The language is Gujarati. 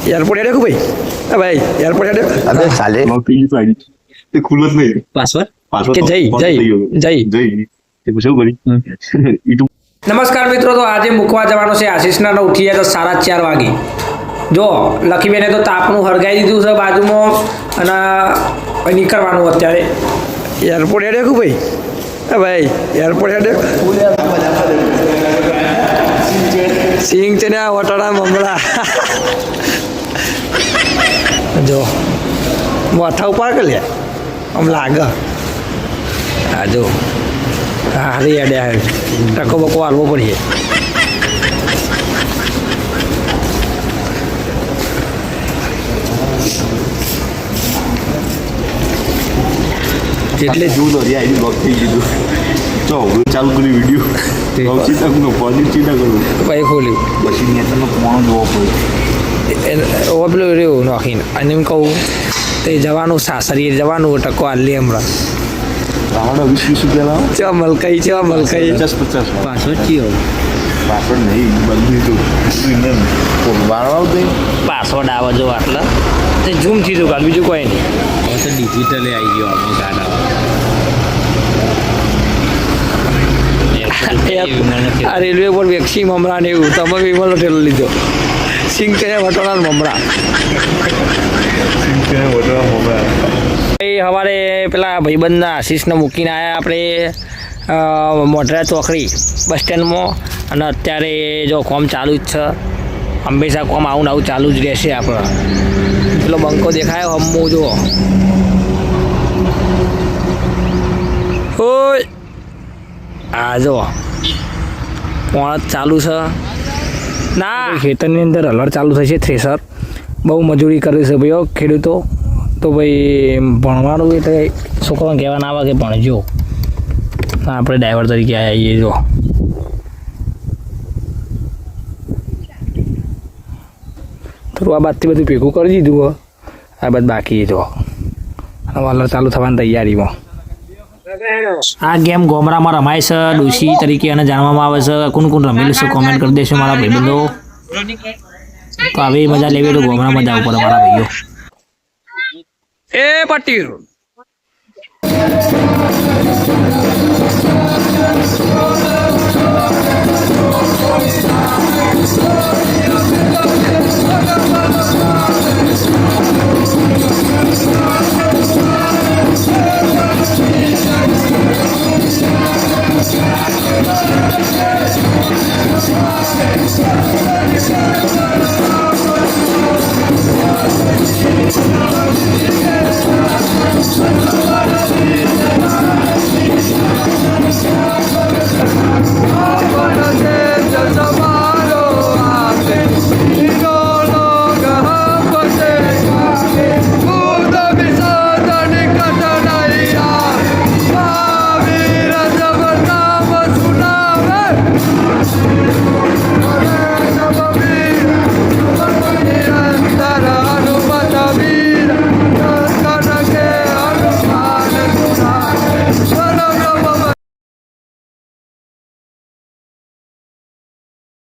एयरपोर्ट है भाई भाई एयरपोर्ट है अबे साले ते खुलत नाही पासवर्ड पासवर्ड કે જય જય જય જય તે પૂછવું કરી ઈટુ નમસ્કાર મિત્રો, તો આજે મૂકવા જવાનો છે આશીષના ને ઉઠી જાય તો 4:30 વાગે. જો લખીબેને તો તાપનું હળગાઈ દીધું છે બાજુમાં અને નીકળવાનું અત્યારે. એરપોર્ટ હેડે કે ભાઈ ભાઈ એરપોર્ટ હેડે સિંગ છે ને વટાણા મમરા જો મોઠા ઉપર કે લે આમ લાગે. હા જો હારી હેડે ટકો બકો હાલવો પડીએ. એટલે જો તો રિયા એની બ્લોક થઈ ગયું તો હું ચાલુ કરી વિડિયો બ્લોક ચિંતા કરું પોઝિટિવ ચિંતા કરું ભાઈ ખોલ્યું પછી નેતરનો કોણ જોવો પડે ઓવા પેલું રહ્યું નાખીને અને એમ કહું તે જવાનું સાસરીએ જવાનું ટકો હાલી હમણાં. રાવણ 20 રૂપિયા લાવો ચેવા મલકાઈ 50 પાસવર્ડ કયો પાસવર્ડ નહીં બદલી તો વાળવા દે પાસવર્ડ આવે જો આટલા તે ઝૂમ થઈ ગયું કાલ, બીજું કોઈ નહીં. હવે તો ડિજિટલે આવી ગયો આમાં ગાડા આ રેલવે પર વેક્સી મમરા ને એવું તમે વિમલ ઠેલો લીધો સિંગ છે વટોણા મમરા. સવારે પેલા ભાઈબંધના આશીષને મૂકીને આવ્યા આપણે મોઢરા ચોકડી બસ સ્ટેન્ડમાં, અને અત્યારે જો કોમ ચાલુ જ છે. હંમેશા કોમ આવું આવું ચાલુ જ રહેશે આપણે. પેલો બંકો દેખાયો હમું જુઓ. ઓય આ જો પોણ ચાલુ છે ના. ખેતરની અંદર હલર ચાલુ થશે, થ્રેસર બહુ મજૂરી કરે છે ભાઈઓ ખેડૂતો. તો ભાઈ ભણવાનું એટલે છોકરાને કહેવા ના આવે કે ભણજો, આપણે ડ્રાઈવર તરીકે આવીએ. જો થોડું આ બાદથી બધું ભેગું કરી દીધું, આ બાદ બાકી જો હલર ચાલુ થવાની તૈયારીમાં. આ ગેમ ગોમરામાં રમાય છે ડોશી તરીકે અને જાણવામાં આવે છે. કોણ કોણ રમેલું છે કોમેન્ટ કરી દેશો મારા ભાઈબંધો. તો આવી મજા લેવી તો ગોમરામાં જવું પડે મારા ભાઈઓ. એ પટીર